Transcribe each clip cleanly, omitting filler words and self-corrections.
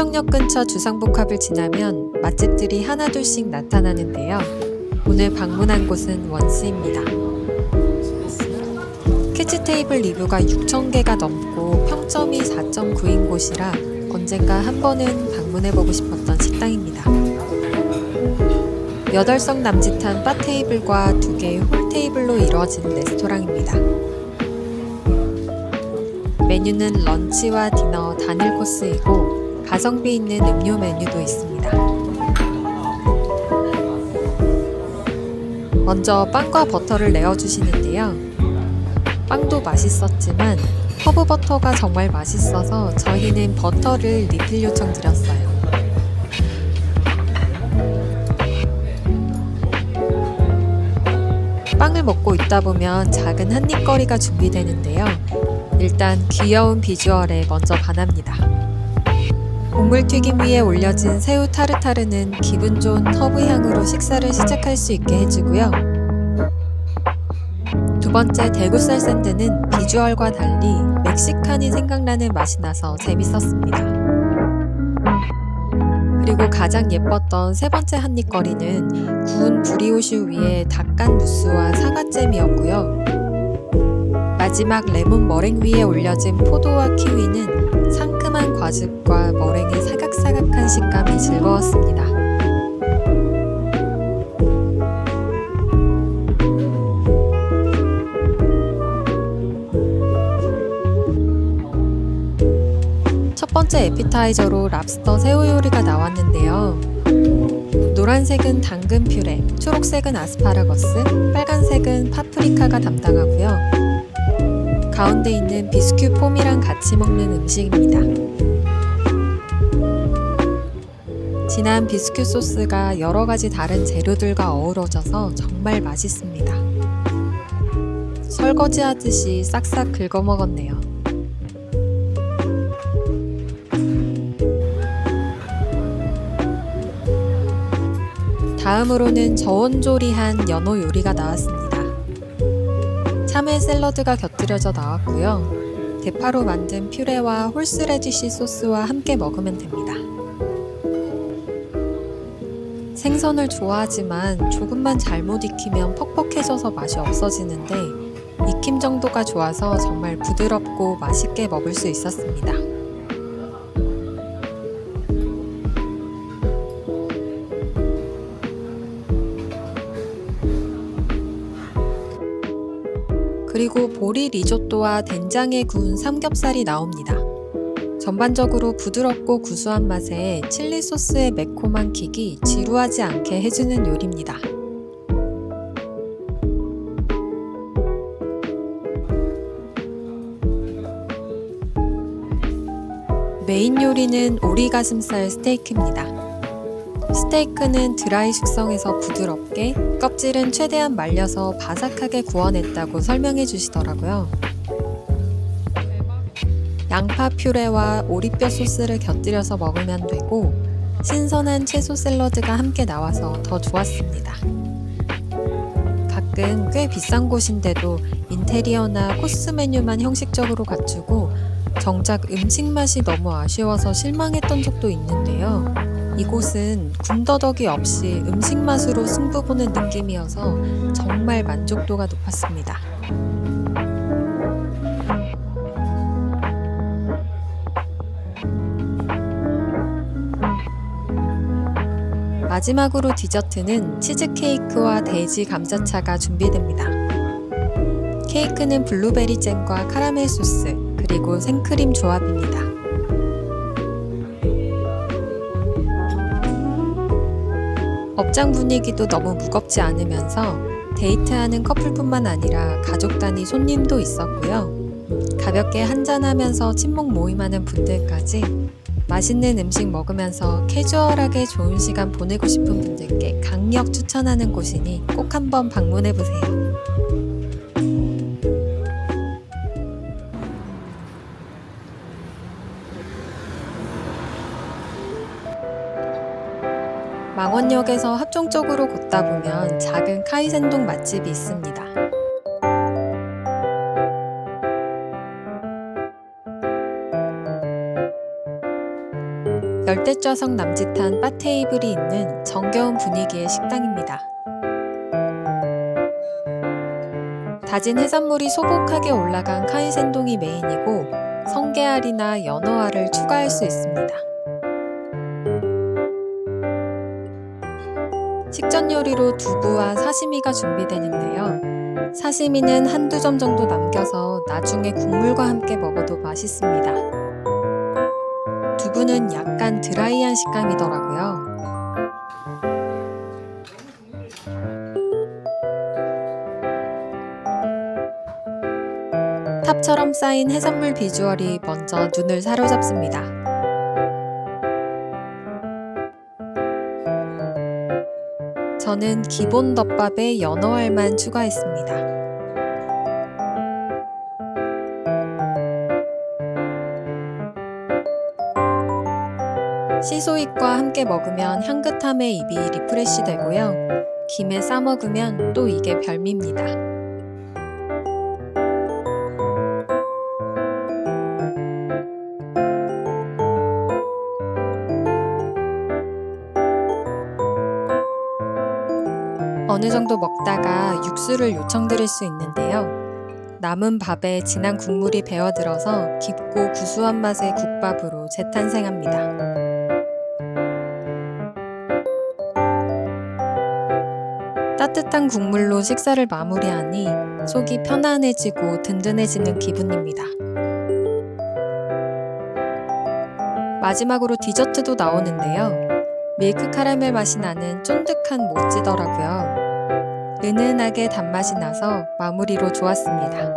합정역 근처 주상복합을 지나면 맛집들이 하나둘씩 나타나는데요. 오늘 방문한 곳은 원스입니다. 캐치 테이블 리뷰가 6,000개가 넘고 평점이 4.9인 곳이라 언젠가 한 번은 방문해보고 싶었던 식당입니다. 8석 남짓한 바 테이블과 2개의 홀 테이블로 이루어진 레스토랑입니다. 메뉴는 런치와 디너 단일 코스이고 가성비 있는 음료 메뉴도 있습니다. 먼저 빵과 버터를 내어주시는데요. 빵도 맛있었지만 허브 버터가 정말 맛있어서 저희는 버터를 리필 요청드렸어요. 빵을 먹고 있다 보면 작은 한입거리가 준비되는데요. 일단 귀여운 비주얼에 먼저 반합니다. 곡물튀김 위에 올려진 새우 타르타르는 기분 좋은 허브 향으로 식사를 시작할 수 있게 해주고요. 두 번째 대구살 샌드는 비주얼과 달리 멕시칸이 생각나는 맛이 나서 재밌었습니다. 그리고 가장 예뻤던 세 번째 한입거리는 구운 브리오슈 위에 닭간 무스와 사과잼이었고요. 마지막 레몬 머랭 위에 올려진 포도와 키위는 상큼한 과즙과 머랭의 사각사각한 식감이 즐거웠습니다. 첫 번째 에피타이저로 랍스터 새우 요리가 나왔는데요. 노란색은 당근 퓨레, 초록색은 아스파라거스, 빨간색은 파프리카가 담당하고요. 가운데 있는 비스큐 폼이랑 같이 먹는 음식입니다. 진한 비스큐 소스가 여러 가지 다른 재료들과 어우러져서 정말 맛있습니다. 설거지하듯이 싹싹 긁어 먹었네요. 다음으로는 저온조리한 연어 요리가 나왔습니다. 참외 샐러드가 곁들여져 나왔고요. 대파로 만든 퓨레와 홀스레디쉬 소스와 함께 먹으면 됩니다. 생선을 좋아하지만 조금만 잘못 익히면 퍽퍽해져서 맛이 없어지는데 익힘 정도가 좋아서 정말 부드럽고 맛있게 먹을 수 있었습니다. 그리고 보리 리조또와 된장에 구운 삼겹살이 나옵니다. 전반적으로 부드럽고 구수한 맛에 칠리 소스의 매콤한 킥이 지루하지 않게 해주는 요리입니다. 메인 요리는 오리가슴살 스테이크입니다. 스테이크는 드라이 숙성해서 부드럽게, 껍질은 최대한 말려서 바삭하게 구워냈다고 설명해 주시더라고요. 양파 퓨레와 오리뼈 소스를 곁들여서 먹으면 되고 신선한 채소 샐러드가 함께 나와서 더 좋았습니다. 가끔 꽤 비싼 곳인데도 인테리어나 코스 메뉴만 형식적으로 갖추고 정작 음식 맛이 너무 아쉬워서 실망했던 적도 있는데요. 이곳은 군더더기 없이 음식 맛으로 승부 보는 느낌이어서 정말 만족도가 높았습니다. 마지막으로 디저트는 치즈케이크와 돼지 감자차가 준비됩니다. 케이크는 블루베리 잼과 카라멜 소스, 그리고 생크림 조합입니다. 업장 분위기도 너무 무겁지 않으면서 데이트하는 커플뿐만 아니라 가족 단위 손님도 있었고요. 가볍게 한잔하면서 친목 모임하는 분들까지 맛있는 음식 먹으면서 캐주얼하게 좋은 시간 보내고 싶은 분들께 강력 추천하는 곳이니 꼭 한번 방문해보세요. 망원역에서 합정 쪽으로 걷다 보면 작은 카이센동 맛집이 있습니다. 열대좌석 남짓한 바 테이블이 있는 정겨운 분위기의 식당입니다. 다진 해산물이 소복하게 올라간 카이센동이 메인이고 성게알이나 연어알을 추가할 수 있습니다. 식전 요리로 두부와 사시미가 준비되는데요. 사시미는 한두 점 정도 남겨서 나중에 국물과 함께 먹어도 맛있습니다. 두부는 약간 드라이한 식감이더라고요. 탑처럼 쌓인 해산물 비주얼이 먼저 눈을 사로잡습니다. 저는 기본 덮밥에 연어알만 추가했습니다. 시소익과 함께 먹으면 향긋함에 입이 리프레시 되고요. 김에 싸 먹으면 또 이게 별미입니다. 어느 정도 먹다가 육수를 요청드릴 수 있는데요. 남은 밥에 진한 국물이 배어들어서 깊고 구수한 맛의 국밥으로 재탄생합니다. 따뜻한 국물로 식사를 마무리하니 속이 편안해지고 든든해지는 기분입니다. 마지막으로 디저트도 나오는데요. 밀크 카라멜 맛이 나는 쫀득한 모찌더라고요. 은은하게 단맛이 나서 마무리로 좋았습니다.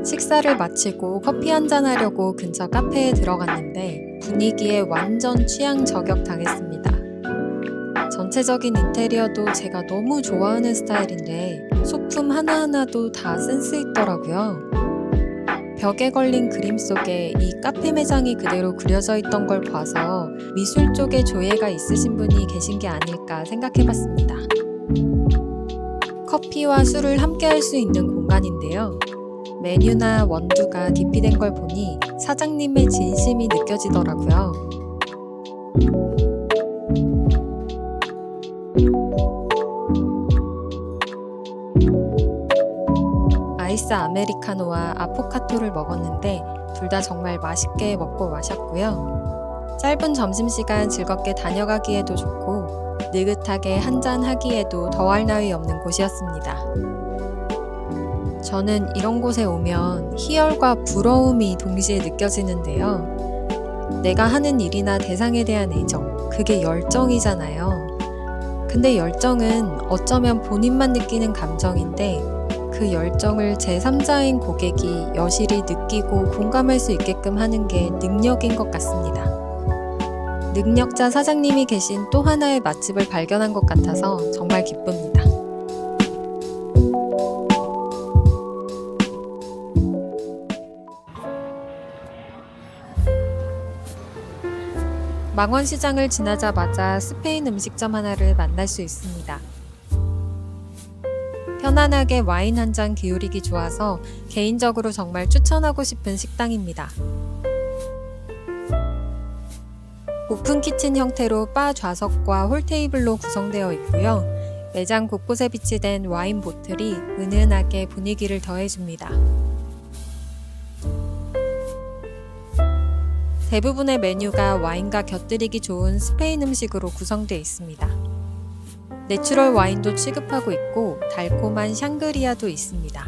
식사를 마치고 커피 한잔 하려고 근처 카페에 들어갔는데 분위기에 완전 취향 저격 당했습니다. 전체적인 인테리어도 제가 너무 좋아하는 스타일인데 소품 하나하나도 다 센스 있더라고요. 벽에 걸린 그림 속에 이 카페 매장이 그대로 그려져 있던 걸 봐서 미술 쪽에 조예가 있으신 분이 계신 게 아닐까 생각해봤습니다. 커피와 술을 함께 할 수 있는 공간인데요. 메뉴나 원두가 DP된 걸 보니 사장님의 진심이 느껴지더라고요. 아이스 아메리카노와 아포카토를 먹었는데 둘 다 정말 맛있게 먹고 마셨고요. 짧은 점심시간 즐겁게 다녀가기에도 좋고 느긋하게 한잔 하기에도 더할 나위 없는 곳이었습니다. 저는 이런 곳에 오면 희열과 부러움이 동시에 느껴지는데요. 내가 하는 일이나 대상에 대한 애정, 그게 열정이잖아요. 근데 열정은 어쩌면 본인만 느끼는 감정인데 그 열정을 제3자인 고객이 여실히 느끼고 공감할 수 있게끔 하는 게 능력인 것 같습니다. 능력자 사장님이 계신 또 하나의 맛집을 발견한 것 같아서 정말 기쁩니다. 망원시장을 지나자마자 스페인 음식점 하나를 만날 수 있습니다. 편안하게 와인 한 잔 기울이기 좋아서 개인적으로 정말 추천하고 싶은 식당입니다. 오픈 키친 형태로 바 좌석과 홀 테이블로 구성되어 있고요. 매장 곳곳에 비치된 와인 보틀이 은은하게 분위기를 더해줍니다. 대부분의 메뉴가 와인과 곁들이기 좋은 스페인 음식으로 구성되어 있습니다. 내추럴 와인도 취급하고 있고 달콤한 샹그리아도 있습니다.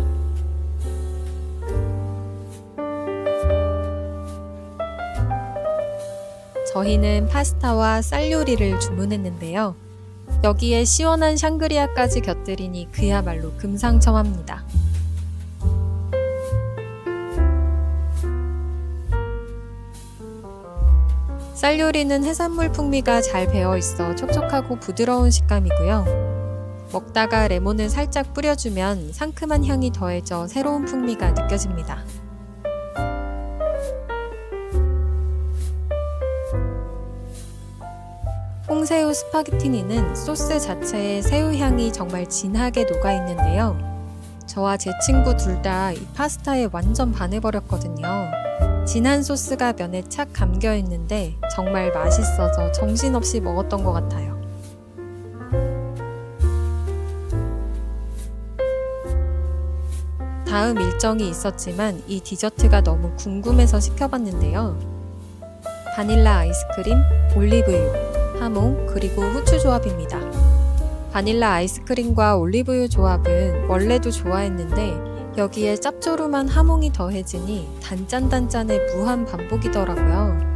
저희는 파스타와 쌀 요리를 주문했는데요. 여기에 시원한 샹그리아까지 곁들이니 그야말로 금상첨화입니다. 쌀 요리는 해산물 풍미가 잘 배어 있어 촉촉하고 부드러운 식감이고요. 먹다가 레몬을 살짝 뿌려주면 상큼한 향이 더해져 새로운 풍미가 느껴집니다. 홍새우 스파게티니는 소스 자체에 새우 향이 정말 진하게 녹아있는데요. 저와 제 친구 둘 다 이 파스타에 완전 반해버렸거든요. 진한 소스가 면에 착 감겨있는데 정말 맛있어서 정신없이 먹었던 것 같아요. 다음 일정이 있었지만 이 디저트가 너무 궁금해서 시켜봤는데요. 바닐라 아이스크림, 올리브유, 하몽, 그리고 후추 조합입니다. 바닐라 아이스크림과 올리브유 조합은 원래도 좋아했는데 여기에 짭조름한 하몽이 더해지니 단짠단짠의 무한 반복이더라고요.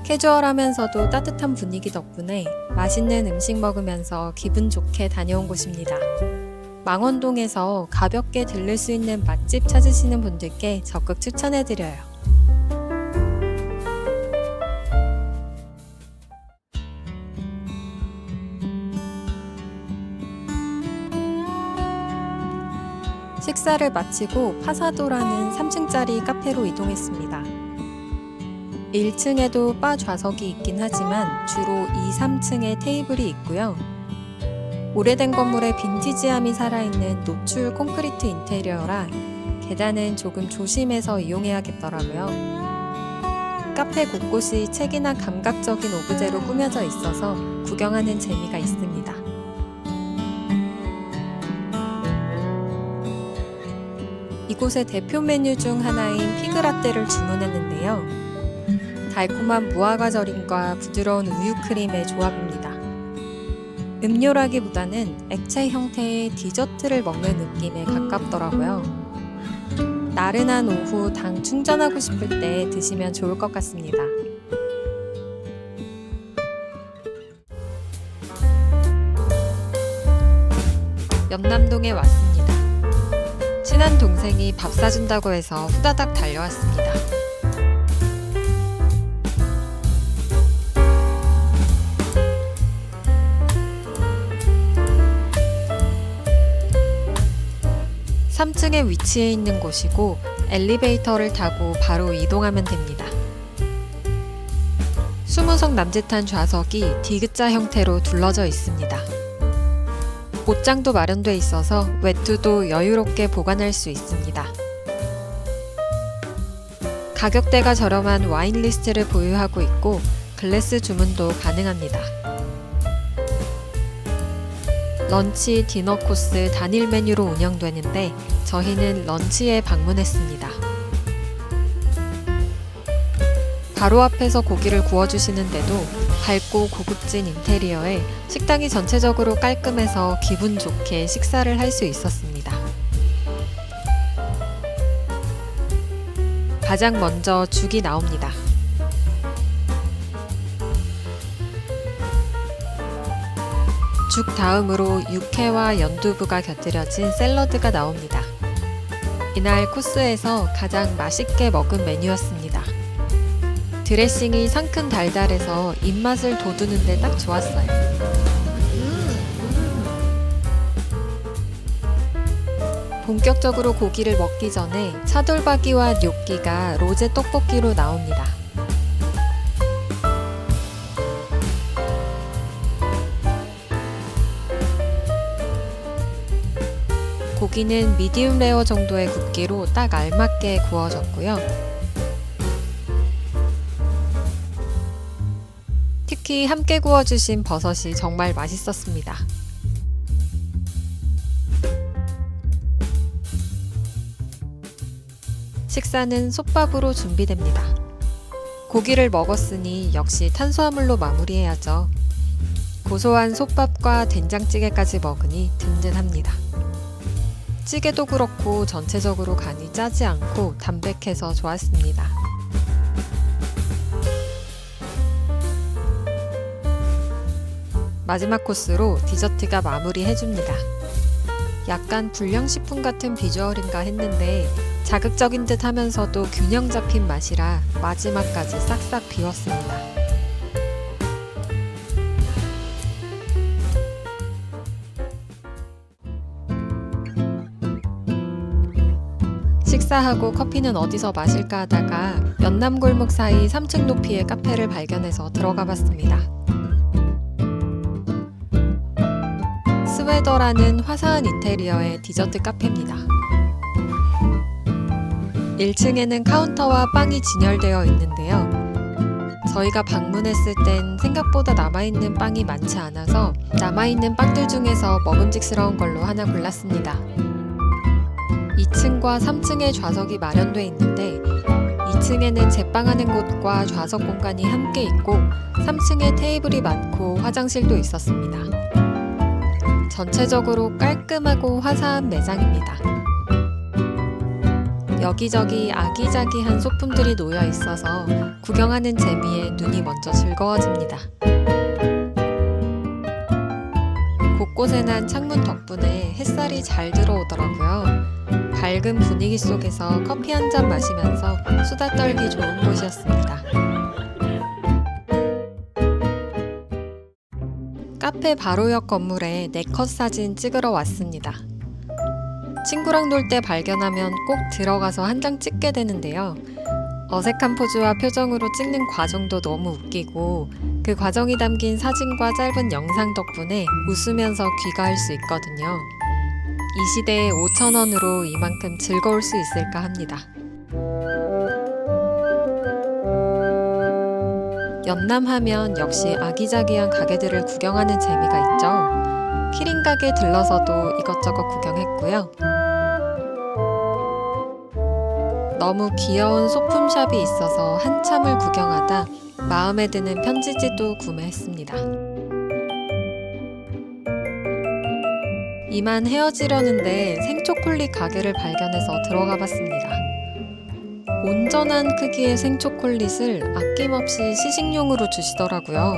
캐주얼하면서도 따뜻한 분위기 덕분에 맛있는 음식 먹으면서 기분 좋게 다녀온 곳입니다. 망원동에서 가볍게 들를 수 있는 맛집 찾으시는 분들께 적극 추천해드려요. 식사를 마치고 파사도라는 3층짜리 카페로 이동했습니다. 1층에도 바 좌석이 있긴 하지만 주로 2, 3층에 테이블이 있고요. 오래된 건물에 빈티지함이 살아있는 노출 콘크리트 인테리어라 계단은 조금 조심해서 이용해야겠더라고요. 카페 곳곳이 책이나 감각적인 오브제로 꾸며져 있어서 구경하는 재미가 있습니다. 이곳의 대표 메뉴 중 하나인 피그라떼를 주문했는데요. 달콤한 무화과 절임과 부드러운 우유 크림의 조합입니다. 음료라기보다는 액체 형태의 디저트를 먹는 느낌에 가깝더라고요. 나른한 오후 당 충전하고 싶을 때 드시면 좋을 것 같습니다. 연남동에 왔습니다. 친한 동생이 밥 사준다고 해서 후다닥 달려왔습니다. (3층에) 위치해 있는 곳이고 엘리베이터를 타고 바로 이동하면 됩니다. 20석 남짓한 좌석이 디귿자 형태로 둘러져 있습니다. 옷장도 마련돼 있어서 외투도 여유롭게 보관할 수 있습니다. 가격대가 저렴한 와인 리스트를 보유하고 있고 글래스 주문도 가능합니다. 런치, 디너 코스 단일 메뉴로 운영되는데 저희는 런치에 방문했습니다. 바로 앞에서 고기를 구워주시는데도 밝고 고급진 인테리어에 식당이 전체적으로 깔끔해서 기분 좋게 식사를 할 수 있었습니다. 가장 먼저 죽이 나옵니다. 죽 다음으로 육회와 연두부가 곁들여진 샐러드가 나옵니다. 이날 코스에서 가장 맛있게 먹은 메뉴였습니다. 드레싱이 상큼 달달해서 입맛을 돋우는데 딱 좋았어요. 본격적으로 고기를 먹기 전에 차돌박이와 뇨끼가 로제 떡볶이로 나옵니다. 고기는 미디움 레어 정도의 굵기로 딱 알맞게 구워졌고요. 특히 함께 구워주신 버섯이 정말 맛있었습니다. 식사는 솥밥으로 준비됩니다. 고기를 먹었으니 역시 탄수화물로 마무리해야죠. 고소한 솥밥과 된장찌개까지 먹으니 든든합니다. 찌개도 그렇고 전체적으로 간이 짜지 않고 담백해서 좋았습니다. 마지막 코스로 디저트가 마무리해줍니다. 약간 불량식품 같은 비주얼인가 했는데 자극적인 듯 하면서도 균형 잡힌 맛이라 마지막까지 싹싹 비웠습니다. 식사하고 커피는 어디서 마실까 하다가 연남골목 사이 3층 높이의 카페를 발견해서 들어가 봤습니다. 스웨더라는 화사한 인테리어의 디저트 카페입니다. 1층에는 카운터와 빵이 진열되어 있는데요. 저희가 방문했을 땐 생각보다 남아있는 빵이 많지 않아서 남아있는 빵들 중에서 먹음직스러운 걸로 하나 골랐습니다. 2층과 3층에 좌석이 마련돼 있는데 2층에는 제빵하는 곳과 좌석 공간이 함께 있고 3층에 테이블이 많고 화장실도 있었습니다. 전체적으로 깔끔하고 화사한 매장입니다. 여기저기 아기자기한 소품들이 놓여 있어서 구경하는 재미에 눈이 먼저 즐거워집니다. 곳곳에 난 창문 덕분에 햇살이 잘 들어오더라고요. 밝은 분위기 속에서 커피 한 잔 마시면서 수다 떨기 좋은 곳이었습니다. 카페 바로 옆 건물에 네컷 사진 찍으러 왔습니다. 친구랑 놀 때 발견하면 꼭 들어가서 한 장 찍게 되는데요. 어색한 포즈와 표정으로 찍는 과정도 너무 웃기고 그 과정이 담긴 사진과 짧은 영상 덕분에 웃으면서 귀가할 수 있거든요. 이 시대에 5,000원으로 이만큼 즐거울 수 있을까 합니다. 연남하면 역시 아기자기한 가게들을 구경하는 재미가 있죠. 키링 가게 들러서도 이것저것 구경했고요. 너무 귀여운 소품샵이 있어서 한참을 구경하다 마음에 드는 편지지도 구매했습니다. 이만 헤어지려는데 생초콜릿 가게를 발견해서 들어가 봤습니다. 온전한 크기의 생초콜릿을 아낌없이 시식용으로 주시더라고요.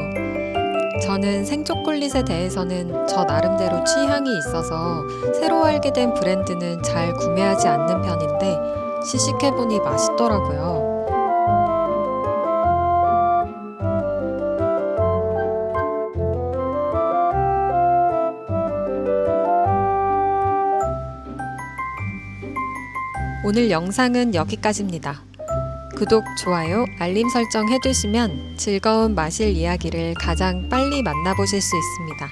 저는 생초콜릿에 대해서는 저 나름대로 취향이 있어서 새로 알게 된 브랜드는 잘 구매하지 않는 편인데 시식해보니 맛있더라고요. 오늘 영상은 여기까지입니다. 구독, 좋아요, 알림 설정 해두시면 즐거운 마실 이야기를 가장 빨리 만나보실 수 있습니다.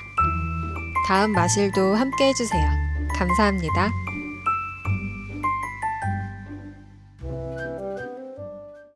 다음 마실도 함께 해주세요. 감사합니다.